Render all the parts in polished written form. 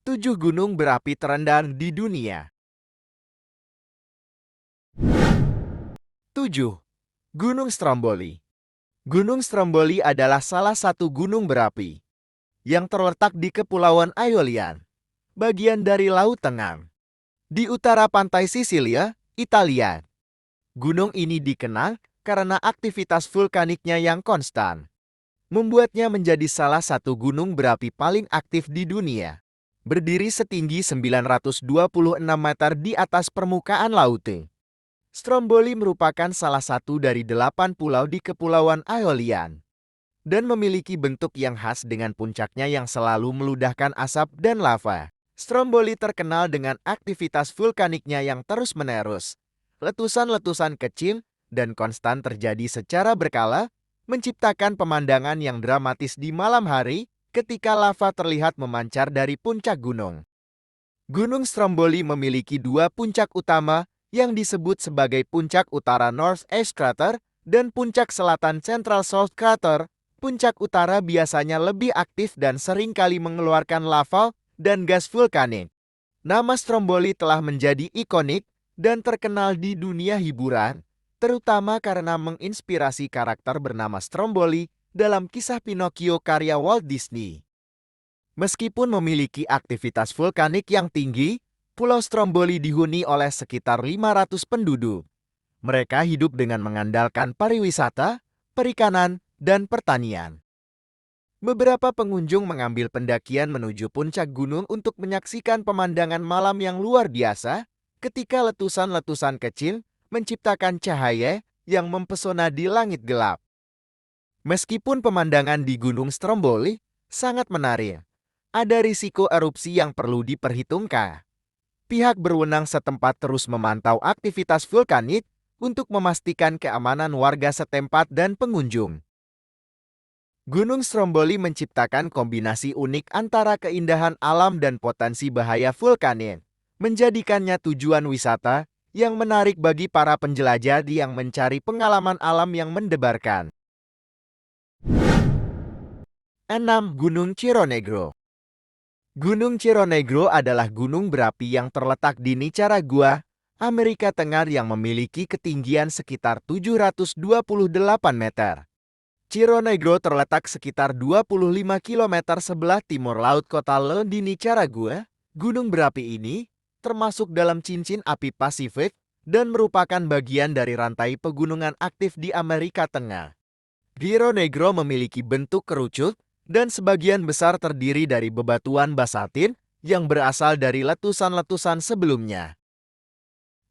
7 gunung berapi terendah di dunia. 7. Gunung Stromboli. Gunung Stromboli adalah salah satu gunung berapi yang terletak di Kepulauan Aeolian, bagian dari Laut Tengah, di utara pantai Sisilia, Italia. Gunung ini dikenal karena aktivitas vulkaniknya yang konstan, membuatnya menjadi salah satu gunung berapi paling aktif di dunia. Berdiri setinggi 926 meter di atas permukaan laut. Stromboli merupakan salah satu dari 8 pulau di Kepulauan Aeolian dan memiliki bentuk yang khas dengan puncaknya yang selalu meludahkan asap dan lava. Stromboli terkenal dengan aktivitas vulkaniknya yang terus-menerus. Letusan-letusan kecil dan konstan terjadi secara berkala, menciptakan pemandangan yang dramatis di malam hari ketika lava terlihat memancar dari puncak gunung. Gunung Stromboli memiliki dua puncak utama yang disebut sebagai puncak utara North East Crater dan puncak selatan Central South Crater. Puncak utara biasanya lebih aktif dan sering kali mengeluarkan lava dan gas vulkanik. Nama Stromboli telah menjadi ikonik dan terkenal di dunia hiburan, terutama karena menginspirasi karakter bernama Stromboli dalam kisah Pinocchio karya Walt Disney. Meskipun memiliki aktivitas vulkanik yang tinggi, Pulau Stromboli dihuni oleh sekitar 500 penduduk. Mereka hidup dengan mengandalkan pariwisata, perikanan, dan pertanian. Beberapa pengunjung mengambil pendakian menuju puncak gunung untuk menyaksikan pemandangan malam yang luar biasa ketika letusan-letusan kecil menciptakan cahaya yang mempesona di langit gelap. Meskipun pemandangan di Gunung Stromboli sangat menarik, ada risiko erupsi yang perlu diperhitungkan. Pihak berwenang setempat terus memantau aktivitas vulkanik untuk memastikan keamanan warga setempat dan pengunjung. Gunung Stromboli menciptakan kombinasi unik antara keindahan alam dan potensi bahaya vulkanik, menjadikannya tujuan wisata yang menarik bagi para penjelajah yang mencari pengalaman alam yang mendebarkan. 6. Gunung Cerro Negro. Gunung Cerro Negro adalah gunung berapi yang terletak di Nicaragua, Amerika Tengah yang memiliki ketinggian sekitar 728 meter. Cerro Negro terletak sekitar 25 km sebelah timur laut kota Le di Nicaragua. Gunung berapi ini termasuk dalam cincin api Pasifik dan merupakan bagian dari rantai pegunungan aktif di Amerika Tengah. Cerro Negro memiliki bentuk kerucut dan sebagian besar terdiri dari bebatuan basaltin yang berasal dari letusan-letusan sebelumnya.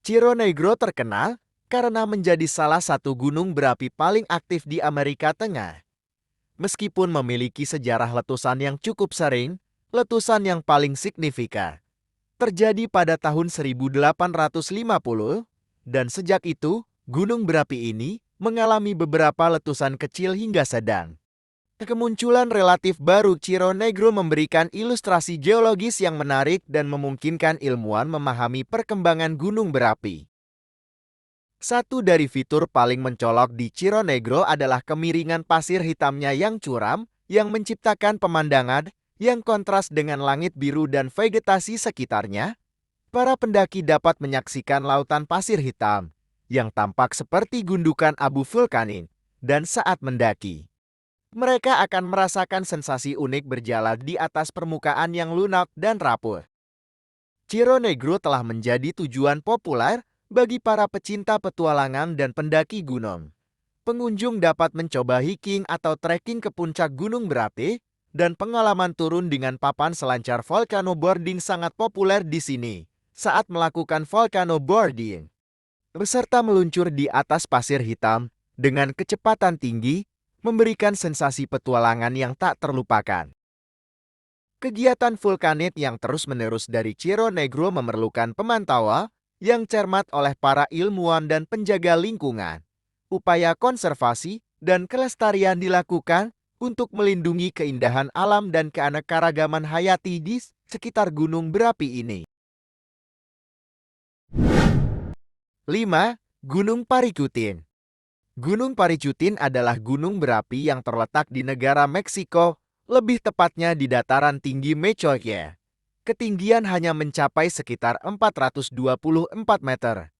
Cerro Negro terkenal karena menjadi salah satu gunung berapi paling aktif di Amerika Tengah. Meskipun memiliki sejarah letusan yang cukup sering, letusan yang paling signifikan terjadi pada tahun 1850, dan sejak itu, gunung berapi ini mengalami beberapa letusan kecil hingga sedang. Kemunculan relatif baru Cerro Negro memberikan ilustrasi geologis yang menarik dan memungkinkan ilmuwan memahami perkembangan gunung berapi. Satu dari fitur paling mencolok di Cerro Negro adalah kemiringan pasir hitamnya yang curam, yang menciptakan pemandangan yang kontras dengan langit biru dan vegetasi sekitarnya. Para pendaki dapat menyaksikan lautan pasir hitam, yang tampak seperti gundukan abu vulkanik, dan saat mendaki, mereka akan merasakan sensasi unik berjalan di atas permukaan yang lunak dan rapuh. Cerro Negro telah menjadi tujuan populer bagi para pecinta petualangan dan pendaki gunung. Pengunjung dapat mencoba hiking atau trekking ke puncak gunung berapi, dan pengalaman turun dengan papan selancar volcano boarding sangat populer di sini saat melakukan volcano boarding. Beserta meluncur di atas pasir hitam dengan kecepatan tinggi, memberikan sensasi petualangan yang tak terlupakan. Kegiatan vulkanik yang terus-menerus dari Cerro Negro memerlukan pemantauan yang cermat oleh para ilmuwan dan penjaga lingkungan. Upaya konservasi dan kelestarian dilakukan untuk melindungi keindahan alam dan keanekaragaman hayati di sekitar gunung berapi ini. 5. Gunung Paricutin. Gunung Paricutin adalah gunung berapi yang terletak di negara Meksiko, lebih tepatnya di dataran tinggi Mechoaca. ketinggian hanya mencapai sekitar 424 meter.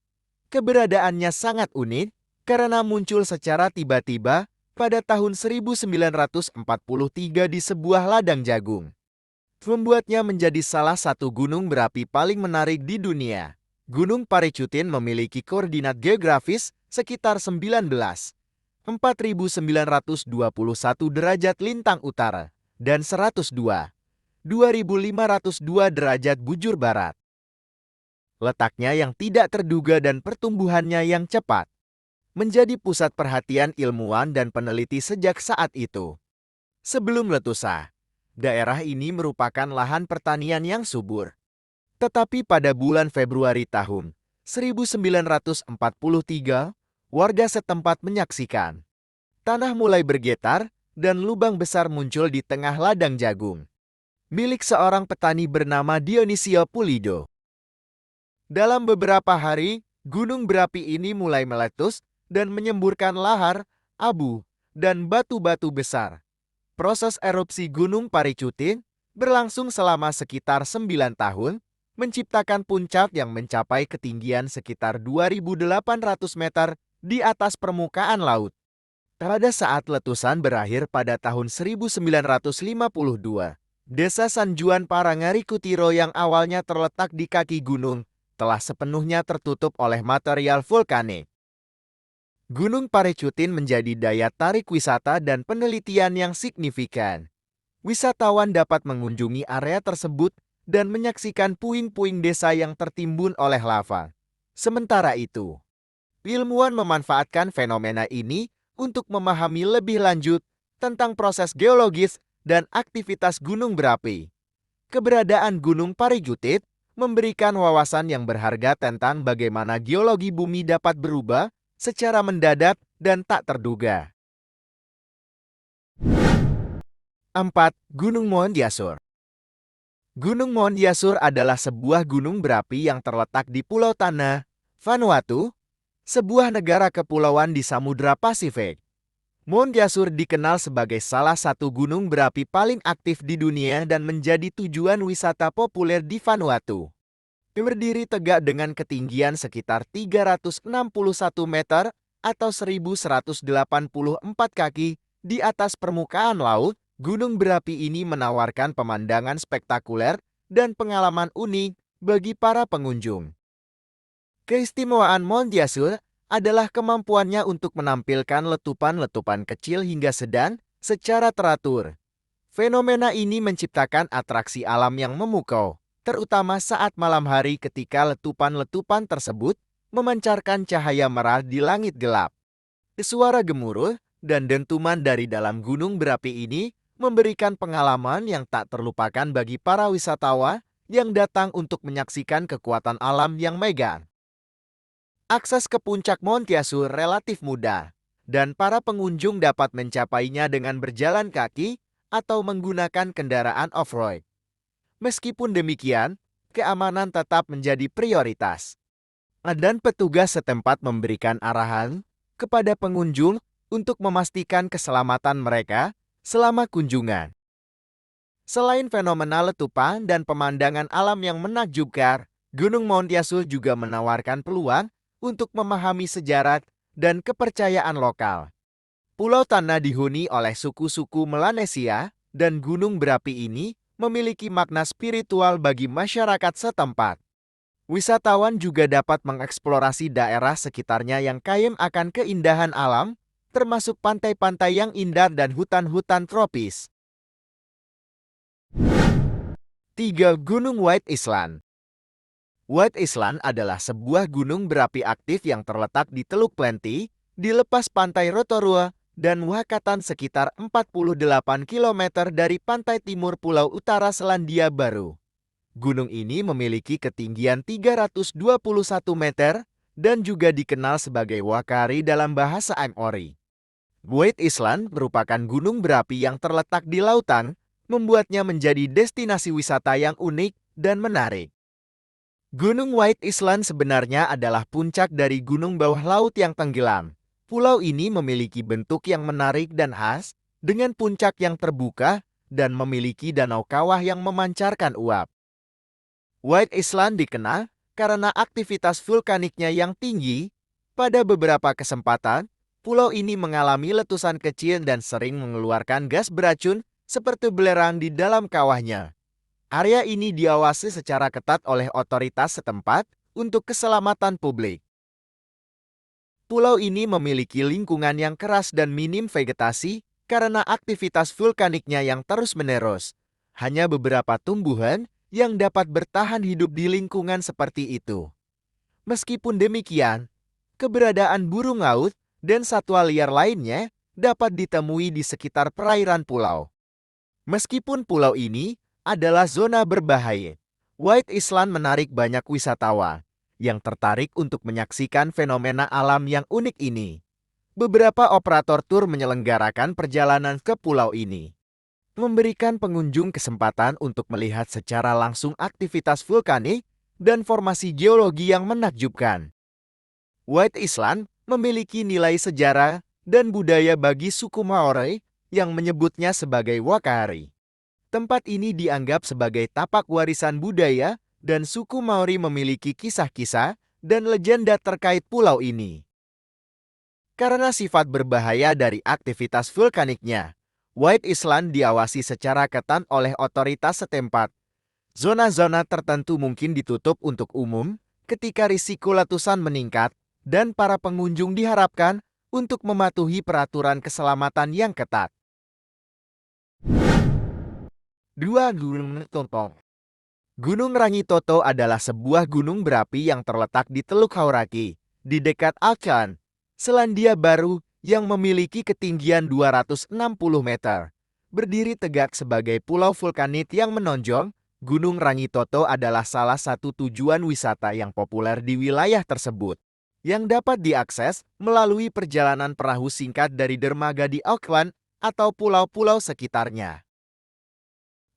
Keberadaannya sangat unik karena muncul secara tiba-tiba pada tahun 1943 di sebuah ladang jagung. Membuatnya menjadi salah satu gunung berapi paling menarik di dunia. Gunung Paricutin memiliki koordinat geografis sekitar 4.921 derajat lintang utara dan 2.502 derajat bujur barat. Letaknya yang tidak terduga dan pertumbuhannya yang cepat menjadi pusat perhatian ilmuwan dan peneliti sejak saat itu. Sebelum letusan, daerah ini merupakan lahan pertanian yang subur. Tetapi pada bulan Februari tahun 1943, warga setempat menyaksikan tanah mulai bergetar dan lubang besar muncul di tengah ladang jagung milik seorang petani bernama Dionisio Pulido. Dalam beberapa hari, gunung berapi ini mulai meletus dan menyemburkan lahar, abu, dan batu-batu besar. Proses erupsi Gunung Paricutin berlangsung selama sekitar 9 tahun, menciptakan puncak yang mencapai ketinggian sekitar 2.800 meter di atas permukaan laut. Pada saat letusan berakhir pada tahun 1952, Desa San Juan Parangari Kutiro yang awalnya terletak di kaki gunung telah sepenuhnya tertutup oleh material vulkanik. Gunung Paricutin menjadi daya tarik wisata dan penelitian yang signifikan. Wisatawan dapat mengunjungi area tersebut dan menyaksikan puing-puing desa yang tertimbun oleh lava. Sementara itu, ilmuwan memanfaatkan fenomena ini untuk memahami lebih lanjut tentang proses geologis dan aktivitas gunung berapi. Keberadaan Gunung Paricutin memberikan wawasan yang berharga tentang bagaimana geologi bumi dapat berubah secara mendadak dan tak terduga. 4. Gunung Mount Yasur. Gunung Mount Yasur adalah sebuah gunung berapi yang terletak di Pulau Tanna, Vanuatu, sebuah negara kepulauan di Samudra Pasifik. Mount Yasur dikenal sebagai salah satu gunung berapi paling aktif di dunia dan menjadi tujuan wisata populer di Vanuatu. Berdiri tegak dengan ketinggian sekitar 361 meter atau 1.184 kaki di atas permukaan laut, gunung berapi ini menawarkan pemandangan spektakuler dan pengalaman unik bagi para pengunjung. Keistimewaan Mount Yasur adalah kemampuannya untuk menampilkan letupan-letupan kecil hingga sedang secara teratur. Fenomena ini menciptakan atraksi alam yang memukau, terutama saat malam hari ketika letupan-letupan tersebut memancarkan cahaya merah di langit gelap. Suara gemuruh dan dentuman dari dalam gunung berapi ini memberikan pengalaman yang tak terlupakan bagi para wisatawan yang datang untuk menyaksikan kekuatan alam yang megah. Akses ke puncak Mount Yasur relatif mudah, dan para pengunjung dapat mencapainya dengan berjalan kaki atau menggunakan kendaraan off-road. Meskipun demikian, keamanan tetap menjadi prioritas. Dan petugas setempat memberikan arahan kepada pengunjung untuk memastikan keselamatan mereka selama kunjungan. Selain fenomena letupan dan pemandangan alam yang menakjubkan, Gunung Mount Yasur juga menawarkan peluang untuk memahami sejarah dan kepercayaan lokal. Pulau Tanna dihuni oleh suku-suku Melanesia, dan gunung berapi ini memiliki makna spiritual bagi masyarakat setempat. Wisatawan juga dapat mengeksplorasi daerah sekitarnya yang kaya akan keindahan alam, termasuk pantai-pantai yang indah dan hutan-hutan tropis. 3. Gunung White Island. White Island adalah sebuah gunung berapi aktif yang terletak di Teluk Plenty, di lepas pantai Rotorua, dan Wakatan sekitar 48 km dari pantai timur Pulau Utara Selandia Baru. Gunung ini memiliki ketinggian 321 meter dan juga dikenal sebagai Wakari dalam bahasa Maori. White Island merupakan gunung berapi yang terletak di lautan, membuatnya menjadi destinasi wisata yang unik dan menarik. Gunung White Island sebenarnya adalah puncak dari gunung bawah laut yang tenggelam. Pulau ini memiliki bentuk yang menarik dan khas, dengan puncak yang terbuka dan memiliki danau kawah yang memancarkan uap. White Island dikenal karena aktivitas vulkaniknya yang tinggi. Pada beberapa kesempatan, pulau ini mengalami letusan kecil dan sering mengeluarkan gas beracun seperti belerang di dalam kawahnya. Area ini diawasi secara ketat oleh otoritas setempat untuk keselamatan publik. Pulau ini memiliki lingkungan yang keras dan minim vegetasi karena aktivitas vulkaniknya yang terus-menerus. Hanya beberapa tumbuhan yang dapat bertahan hidup di lingkungan seperti itu. Meskipun demikian, keberadaan burung laut dan satwa liar lainnya dapat ditemui di sekitar perairan pulau. Meskipun pulau ini adalah zona berbahaya, White Island menarik banyak wisatawan yang tertarik untuk menyaksikan fenomena alam yang unik ini. Beberapa operator tur menyelenggarakan perjalanan ke pulau ini, memberikan pengunjung kesempatan untuk melihat secara langsung aktivitas vulkanik dan formasi geologi yang menakjubkan. White Island memiliki nilai sejarah dan budaya bagi suku Maori yang menyebutnya sebagai Wakari. Tempat ini dianggap sebagai tapak warisan budaya dan suku Maori memiliki kisah-kisah dan legenda terkait pulau ini. Karena sifat berbahaya dari aktivitas vulkaniknya, White Island diawasi secara ketat oleh otoritas setempat. Zona-zona tertentu mungkin ditutup untuk umum ketika risiko letusan meningkat dan para pengunjung diharapkan untuk mematuhi peraturan keselamatan yang ketat. 2. Gunung Rangitoto. Gunung Rangitoto adalah sebuah gunung berapi yang terletak di Teluk Hauraki, di dekat Auckland, Selandia Baru yang memiliki ketinggian 260 meter. Berdiri tegak sebagai pulau vulkanik yang menonjol, Gunung Rangitoto adalah salah satu tujuan wisata yang populer di wilayah tersebut, yang dapat diakses melalui perjalanan perahu singkat dari dermaga di Auckland atau pulau-pulau sekitarnya.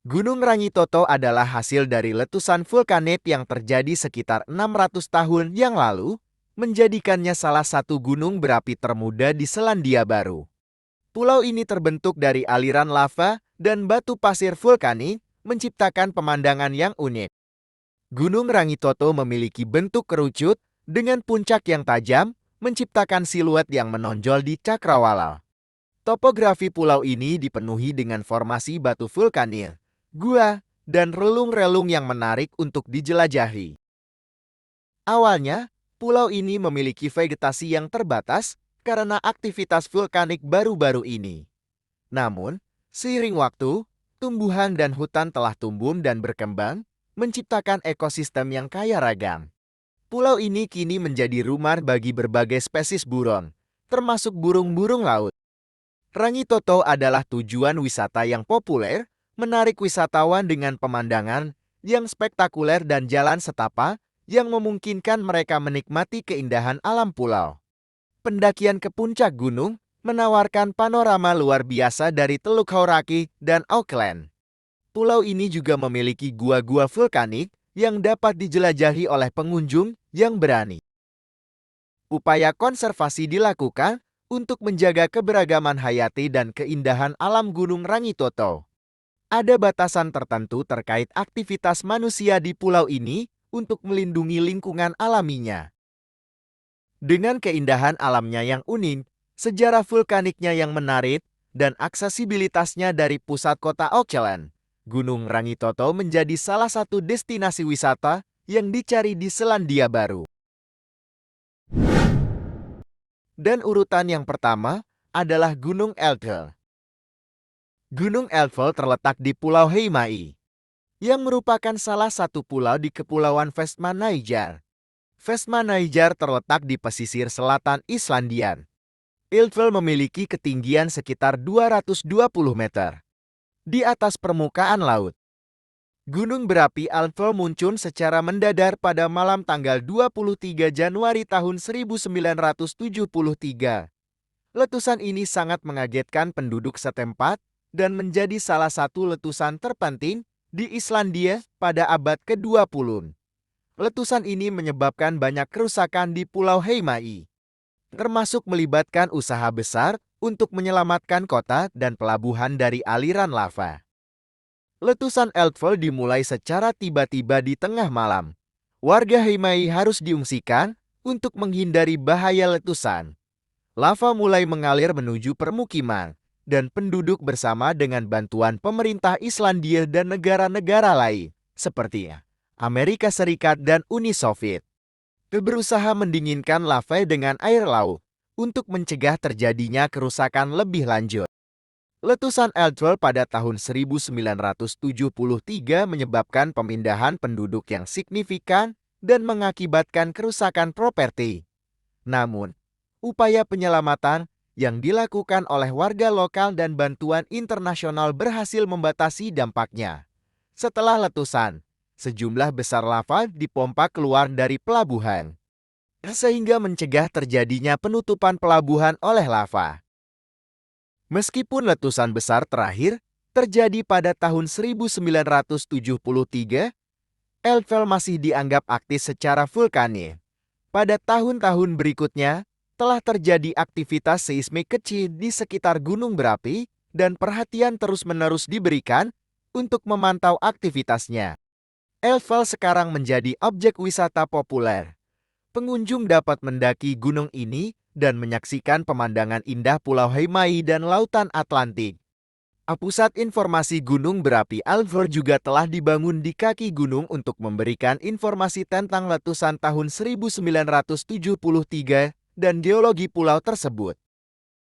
Gunung Rangitoto adalah hasil dari letusan vulkanik yang terjadi sekitar 600 tahun yang lalu, menjadikannya salah satu gunung berapi termuda di Selandia Baru. Pulau ini terbentuk dari aliran lava dan batu pasir vulkanik, menciptakan pemandangan yang unik. Gunung Rangitoto memiliki bentuk kerucut dengan puncak yang tajam, menciptakan siluet yang menonjol di cakrawala. Topografi pulau ini dipenuhi dengan formasi batu vulkanik, gua, dan relung-relung yang menarik untuk dijelajahi. Awalnya, pulau ini memiliki vegetasi yang terbatas karena aktivitas vulkanik baru-baru ini. Namun, seiring waktu, tumbuhan dan hutan telah tumbuh dan berkembang, menciptakan ekosistem yang kaya ragam. Pulau ini kini menjadi rumah bagi berbagai spesies burung, termasuk burung-burung laut. Rangitoto adalah tujuan wisata yang populer, menarik wisatawan dengan pemandangan yang spektakuler dan jalan setapak yang memungkinkan mereka menikmati keindahan alam pulau. Pendakian ke puncak gunung menawarkan panorama luar biasa dari Teluk Hauraki dan Auckland. Pulau ini juga memiliki gua-gua vulkanik yang dapat dijelajahi oleh pengunjung yang berani. Upaya konservasi dilakukan untuk menjaga keberagaman hayati dan keindahan alam Gunung Rangitoto. Ada batasan tertentu terkait aktivitas manusia di pulau ini untuk melindungi lingkungan alaminya. Dengan keindahan alamnya yang unik, sejarah vulkaniknya yang menarik, dan aksesibilitasnya dari pusat kota Auckland, Gunung Rangitoto menjadi salah satu destinasi wisata yang dicari di Selandia Baru. Dan urutan yang pertama adalah Gunung Elftel. Gunung Elftel terletak di Pulau Heimae, yang merupakan salah satu pulau di Kepulauan Vestmannaeyjar. Vestmannaeyjar terletak di pesisir selatan Islandia. Elftel memiliki ketinggian sekitar 220 meter di atas permukaan laut. Gunung berapi Elftel muncul secara mendadak pada malam tanggal 23 Januari tahun 1973. Letusan ini sangat mengagetkan penduduk setempat dan menjadi salah satu letusan terpenting di Islandia pada abad ke-20. Letusan ini menyebabkan banyak kerusakan di Pulau Heimae, termasuk melibatkan usaha besar untuk menyelamatkan kota dan pelabuhan dari aliran lava. Letusan Eldfell dimulai secara tiba-tiba di tengah malam. Warga Heimaey harus diungsikan untuk menghindari bahaya letusan. Lava mulai mengalir menuju permukiman, dan penduduk bersama dengan bantuan pemerintah Islandia dan negara-negara lain, seperti Amerika Serikat dan Uni Soviet, berusaha mendinginkan lava dengan air laut untuk mencegah terjadinya kerusakan lebih lanjut. Letusan Eldfell pada tahun 1973 menyebabkan pemindahan penduduk yang signifikan dan mengakibatkan kerusakan properti. Namun, upaya penyelamatan yang dilakukan oleh warga lokal dan bantuan internasional berhasil membatasi dampaknya. Setelah letusan, sejumlah besar lava dipompa keluar dari pelabuhan, sehingga mencegah terjadinya penutupan pelabuhan oleh lava. Meskipun letusan besar terakhir terjadi pada tahun 1973, Eldfell masih dianggap aktif secara vulkanik. Pada tahun-tahun berikutnya, telah terjadi aktivitas seismik kecil di sekitar gunung berapi dan perhatian terus-menerus diberikan untuk memantau aktivitasnya. Eldfell sekarang menjadi objek wisata populer. Pengunjung dapat mendaki gunung ini dan menyaksikan pemandangan indah Pulau Heimaey dan Lautan Atlantik. Pusat informasi gunung berapi Eldfell juga telah dibangun di kaki gunung untuk memberikan informasi tentang letusan tahun 1973 dan geologi pulau tersebut.